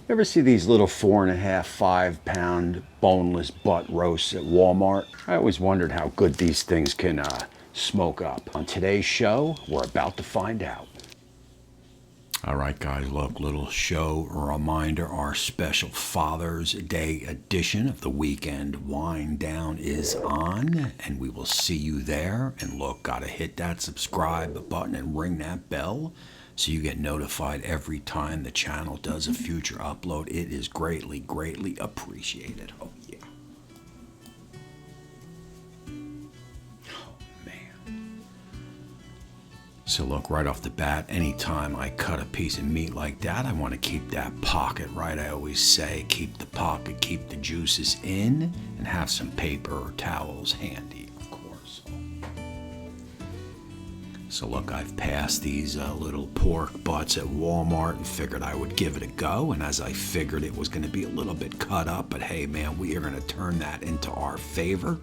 You ever see these little 4.5, 5 pound boneless butt roasts at Walmart? I always wondered how good these things can smoke up. On today's show, we're about to find out. All right, guys, look, little show reminder. Our special Father's Day edition of the Weekend Wind Down is on, and we will see you there. And look, gotta hit that subscribe button and ring that bell so you get notified every time the channel does a future upload. It is greatly, greatly appreciated. Oh, yeah. So look, right off the bat, anytime I cut a piece of meat like that, I want to keep that pocket, right? I always say keep the pocket, keep the juices in, and have some paper or towels handy, of course. So look, I've passed these little pork butts at Walmart and figured I would give it a go. And as I figured it was going to be a little bit cut up, but hey man, we are going to turn that into our favor.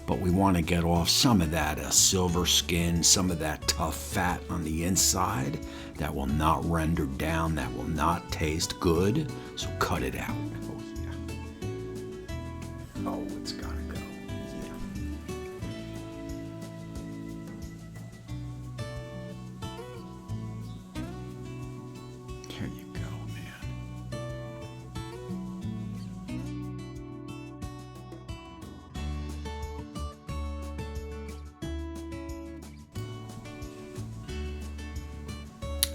But we want to get off some of that silver skin, some of that tough fat on the inside that will not render down, that will not taste good. So cut it out. Oh, yeah. Oh, it's got to go. Yeah. Here you go, man.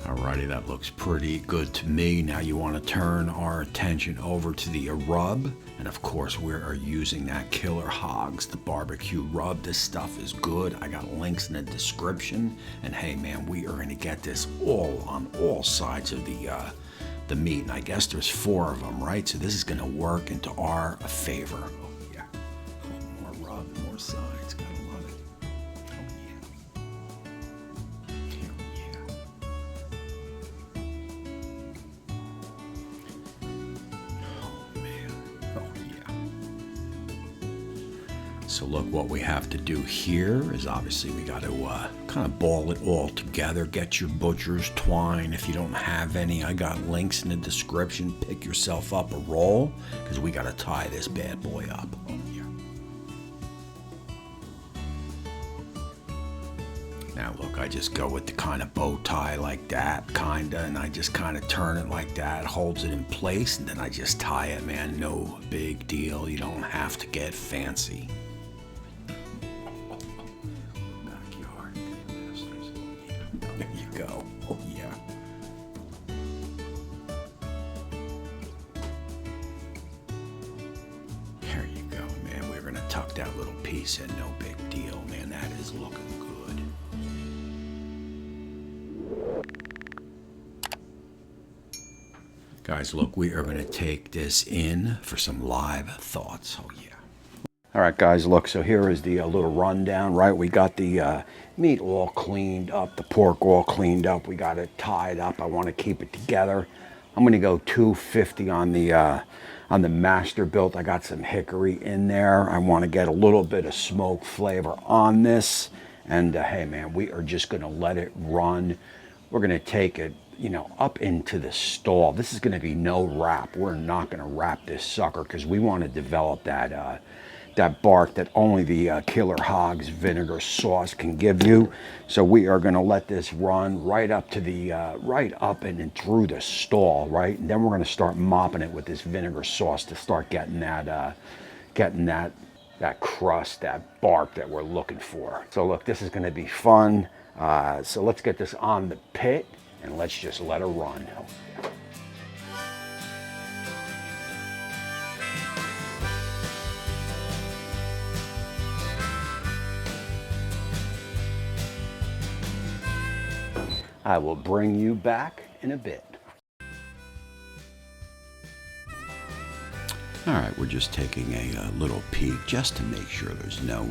Alrighty, that looks pretty good to me. Now you want to turn our attention over to the rub. And of course, we are using that killer Hogs The BBQ Rub. This stuff is good. I got links in the description. And hey man, we are going to get this all on all sides of the meat. And I guess there's 4 of them, right? So this is going to work into our favor. Oh yeah. More rub, more sides. Gotta love it. So look, what we have to do here is obviously we got to kind of ball it all together. Get your butcher's twine. If you don't have any, I got links in the description. Pick yourself up a roll because we got to tie this bad boy up. Oh, yeah. Now look, I just go with the kind of bow tie like that, kinda, and I just kind of turn it like that, holds it in place, and then I just tie it, man. No big deal. You don't have to get fancy. There you go. Oh, yeah. There you go, man. We're going to tuck that little piece in. No big deal, man. That is looking good. Guys, look, we are going to take this in for some live thoughts. Oh, yeah. All right, guys, look, so here is the little rundown, right? We got the meat all cleaned up, the pork all cleaned up. We got it tied up. I want to keep it together. I'm going to go 250 on the master built. I got some hickory in there. I want to get a little bit of smoke flavor on this. And hey, man, we are just going to let it run. We're going to take it, you know, up into the stall. This is going to be no wrap. We're not going to wrap this sucker because we want to develop that bark that only the Killer Hogs vinegar sauce can give you. So we are going to let this run right up to the right up and through the stall, right? And then we're going to start mopping it with this vinegar sauce to start getting that crust, that bark that we're looking for. So look, this is going to be fun. So let's get this on the pit and let's just let her run. I will bring you back in a bit. All right, we're just taking a little peek just to make sure there's no,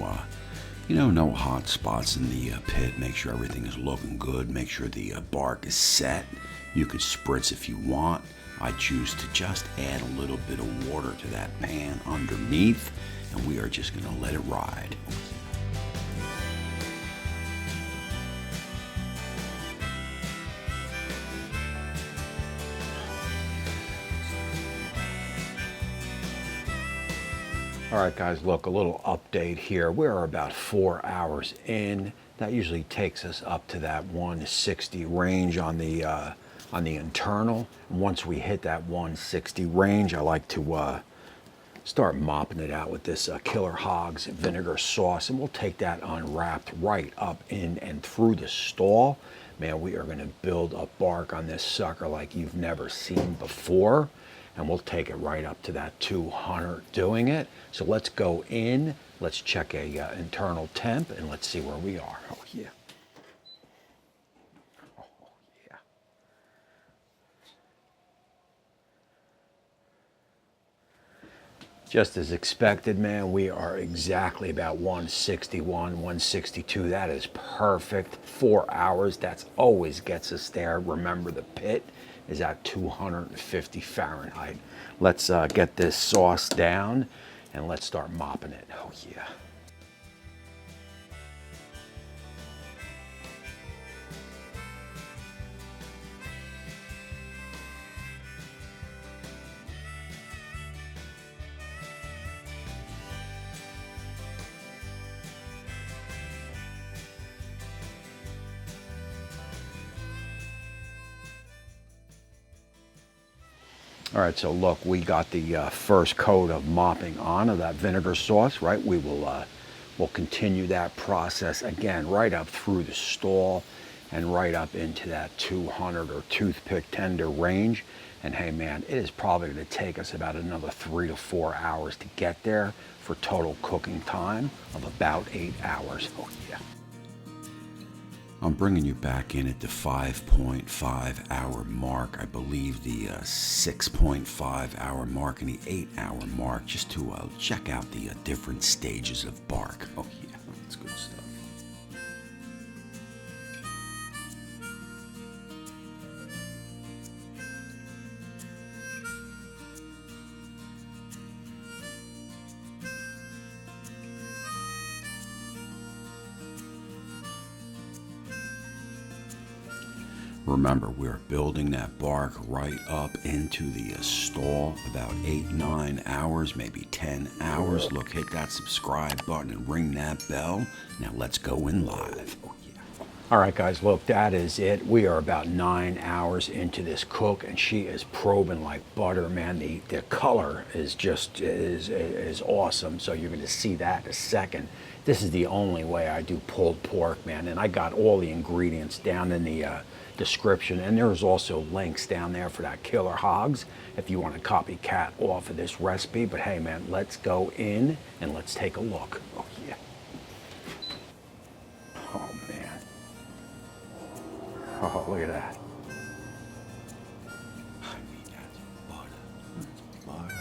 no hot spots in the pit. Make sure everything is looking good. Make sure the bark is set. You could spritz if you want. I choose to just add a little bit of water to that pan underneath, and we are just going to let it ride. All right, guys, look, a little update here. We're about 4 hours in. That usually takes us up to that 160 range on the internal. And once we hit that 160 range, I like to start mopping it out with this Killer Hogs vinegar sauce, and we'll take that unwrapped right up in and through the stall. Man, we are going to build a bark on this sucker like you've never seen before, and we'll take it right up to that 200 doing it. So let's go in, let's check a internal temp, and let's see where we are. Oh yeah. Oh yeah. Just as expected, man, we are exactly about 161, 162. That is perfect. 4 hours, that's always gets us there. Remember, the pit is at 250 Fahrenheit. Let's get this sauce down and let's start mopping it. Oh yeah. All right, so look, we got the first coat of mopping on of that vinegar sauce, right? We'll continue that process again right up through the stall and right up into that 200 or toothpick tender range. And hey man, it is probably going to take us about another 3 to 4 hours to get there for total cooking time of about 8 hours. Oh yeah. I'm bringing you back in at the 5.5 hour mark. I believe the 6.5 hour mark and the 8 hour mark, just to check out the different stages of bark. Oh yeah, that's good stuff. Remember, we're building that bark right up into the stall, about 8, 9 hours, maybe 10 hours. Look, hit that subscribe button and ring that bell. Now let's go in live. Oh, yeah. All right, guys, look, that is it. We are about 9 hours into this cook, and she is probing like butter, man. The color is just is awesome, so you're going to see that in a second. This is the only way I do pulled pork, man, and I got all the ingredients down in the description, and there's also links down there for that Killer Hogs if you want to copycat off of this recipe. But hey man, let's go in and let's take a look. Oh yeah. Oh man. Oh, look at that. I mean, that's butter. That's butter.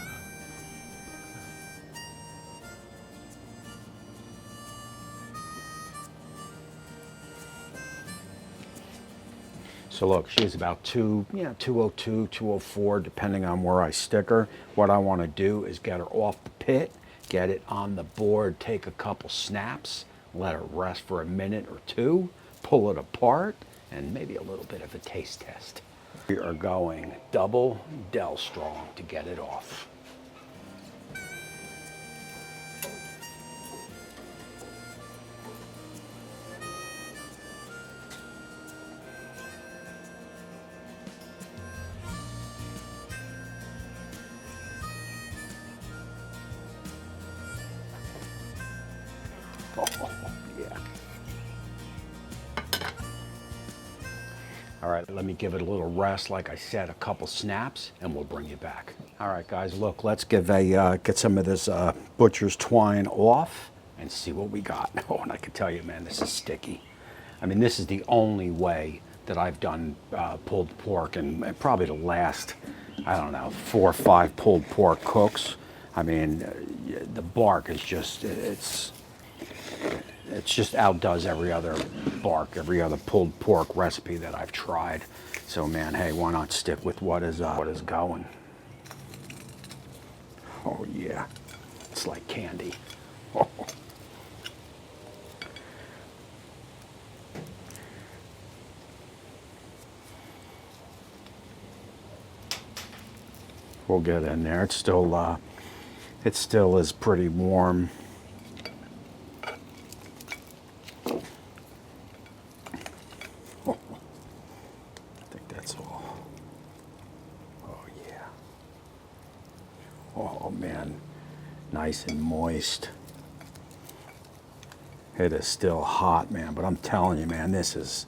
So look, she's about 202, 204, depending on where I stick her. What I want to do is get her off the pit, get it on the board, take a couple snaps, let her rest for a minute or two, pull it apart, and maybe a little bit of a taste test. We are going double Del Strong to get it off. Oh, yeah. All right, let me give it a little rest. Like I said, a couple snaps, and we'll bring you back. All right, guys, look, let's get some of this butcher's twine off and see what we got. Oh, and I can tell you, man, this is sticky. I mean, this is the only way that I've done pulled pork, and probably the last, I don't know, 4 or 5 pulled pork cooks. I mean, the bark is just, it's just outdoes every other bark, every other pulled pork recipe that I've tried. So man, hey, why not stick with what is going? Oh yeah, it's like candy. Oh. We'll get in there. It's still It still is pretty warm. I think that's all. Oh yeah. Oh man, nice and moist. It is still hot, man, but I'm telling you, man, this is...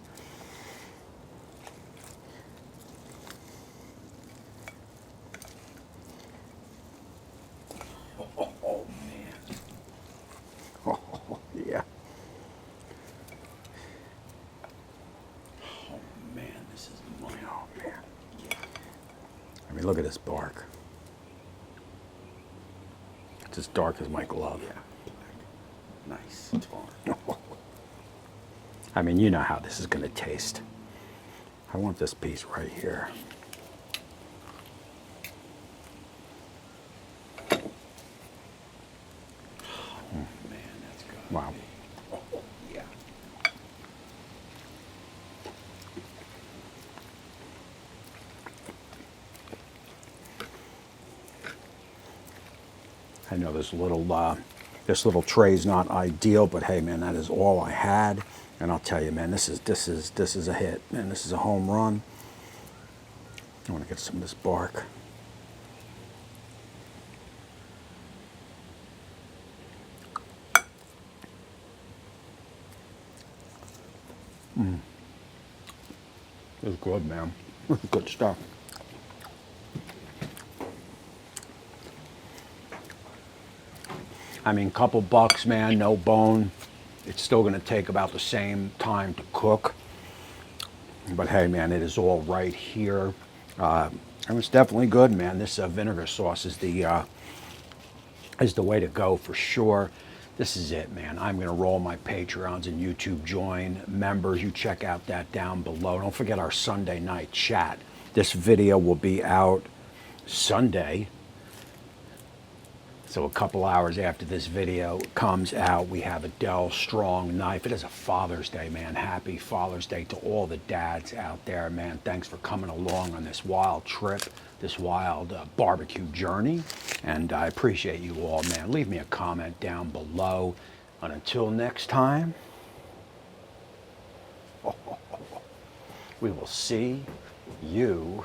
Oh man. Oh yeah. Oh man, this is money. Oh man. I mean, look at this bark. It's as dark as my glove. Yeah. Nice. It's fine. I mean, you know how this is going to taste. I want this piece right here. Oh man, that's good. Wow. Oh yeah. I know this little tray's not ideal, but hey, man, that is all I had. And I'll tell you, man, this is a hit, man. This is a home run. I want to get some of this bark. This is good, man. This is good stuff. I mean, couple bucks, man, no bone. It's still going to take about the same time to cook. But hey, man, it is all right here. And it's definitely good, man. This vinegar sauce is the way to go for sure. This is it, man. I'm going to roll my Patreons and YouTube join members. You check out that down below. Don't forget our Sunday night chat. This video will be out Sunday. So a couple hours after this video comes out, we have a Dell Strong knife. It is a Father's Day, man. Happy Father's Day to all the dads out there, man. Thanks for coming along on this wild trip, this wild barbecue journey. And I appreciate you all, man. Leave me a comment down below. And until next time, we will see you